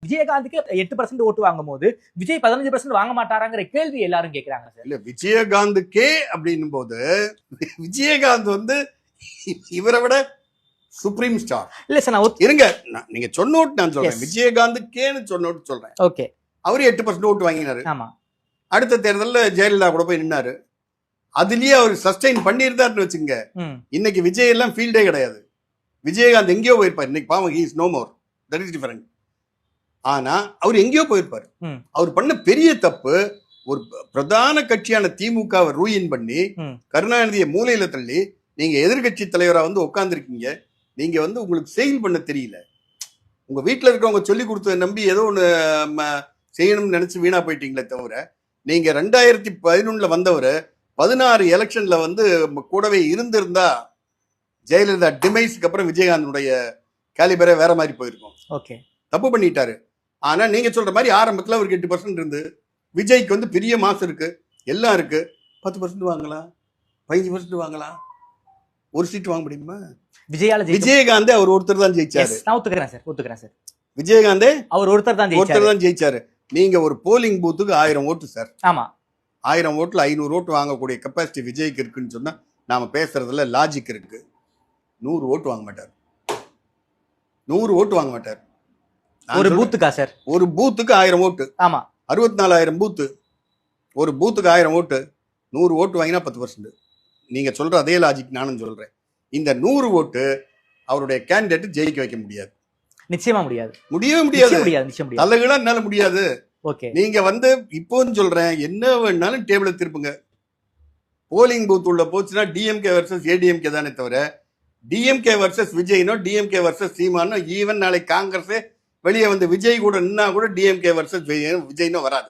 விஜயகாந்துக்கு 8% ஓட்டு வாங்கும் போது விஜய் 15% வாங்க மாட்டாராங்கிற கேள்வி எல்லாரும் கேட்கிறாங்க சார். இல்ல விஜயகாந்துக்கே அப்படின்னும் போது விஜயகாந்த் வந்து இவரை விட சுப்ரீம் ஸ்டார் இல்ல சார். நான் இருங்க, நீங்க சொன்னோட்டு நான் சொல்றேன். விஜயகாந்துக்கேன்னு சொன்னோட்டு சொல்றேன். ஓகே, அவரு 8% ஓட்டு வாங்கினாரு. ஆமா. அடுத்த தேர்தலில் ஜெயலலிதா கூட போய் நின்னாரு. அதுலயே அவர் சஸ்டைன் பண்ணியிருந்தாருன்னு வச்சுங்க, இன்னைக்கு விஜய் எல்லாம் ஃபீல்டே கிடையாது. விஜயகாந்த் எங்கேயோ போயிருப்பார். இன்னைக்கு பாவம், he is no more, that is different. ஆனா அவர் எங்கேயோ போயிருப்பார். அவர் பண்ண பெரிய தப்பு, ஒரு பிரதான கட்சியான திமுகவை ரூயின் பண்ணி கருணாநிதியை மூலையில தள்ளி நீங்க எதிர்கட்சி தலைவரா வந்து உட்கார்ந்துருக்கீங்க. நீங்க வந்து உங்களுக்கு செயல் பண்ண தெரியல. உங்க வீட்டுல இருக்கவங்க சொல்லி கொடுத்ததை நம்பி ஏதோ ஒண்ணு செய்யணும்னு நினைச்சு வீணா போயிட்டீங்களே தவிர, நீங்க 2011 வந்தவர் 16 எலெக்ஷன்ல வந்து கூடவே இருந்திருந்தா ஜெயலலிதா டிமைஸ்க்கு அப்புறம் விஜயகாந்தனுடைய கேலிபரே வேற மாதிரி போயிருக்கும். ஓகே, தப்பு பண்ணிட்டாரு. ஆனா நீங்க சொல்ற மாதிரி ஆரம்பத்துல அவருக்கு 8% இருந்து, விஜய்க்கு வந்து பெரிய மாசம் இருக்கு, எல்லாம் இருக்கு, 10% வாங்கலாம், 15% வாங்கலாம், ஒரு சீட் வாங்க முடியுமா? விஜயகாந்தே அவர் ஒருத்தர் தான் ஜெயிச்சாரு. ஒத்துக்கிறேன் சார். விஜயகாந்தே அவர் ஒருத்தர் தான் ஜெயிச்சாரு. நீங்க ஒரு போலிங் பூத்துக்கு 1000 ஓட்டு சார். ஆமா, 1000 ஓட்டுல 500 ஓட்டு வாங்கக்கூடிய கெப்பாசிட்டி விஜய்க்கு இருக்குன்னு சொன்னா நாம பேசுறதுல லாஜிக் இருக்கு. 100 ஓட்டு வாங்க மாட்டார். 100 ஓட்டு வாங்க மாட்டார். ஒரு பூத்துக்கா சார்? ஒரு பூத்துக்கு 1000 ஓட்டு. ஆமா, 64,000 பூத்து, ஒரு பூத்துக்கு 1000 ஓட்டு. 100 ஓட்டு வாங்கினா 10%. நீங்க சொல்ற அதே லாஜிக் நானும் சொல்றேன். இந்த 100 ஓட்டு அவருடைய கேண்டிடேட் ஜெயிக்க வைக்க முடியாது. நிச்சயமா முடியாது. முடியவே முடியாது. தலைகளா என்னால முடியாது. நீங்க வந்து இப்போன்னு சொல்றேன், என்ன வேணாலும் டேபிள திருப்புங்க. போலிங் பூத் உள்ள போச்சுன்னா டிஎம்கே வர்சஸ் ஏடிஎம்கே தானே தவிர டிஎம்கே வர்சஸ் விஜய்னோ டிஎம்கே வர்சஸ் சீமானோ, ஈவன் நாளை காங்கிரஸே வெளியே வந்து விஜய் கூட நின்னா கூட டிஎம்கே வர்சஸ் விஜய்னோ வராது.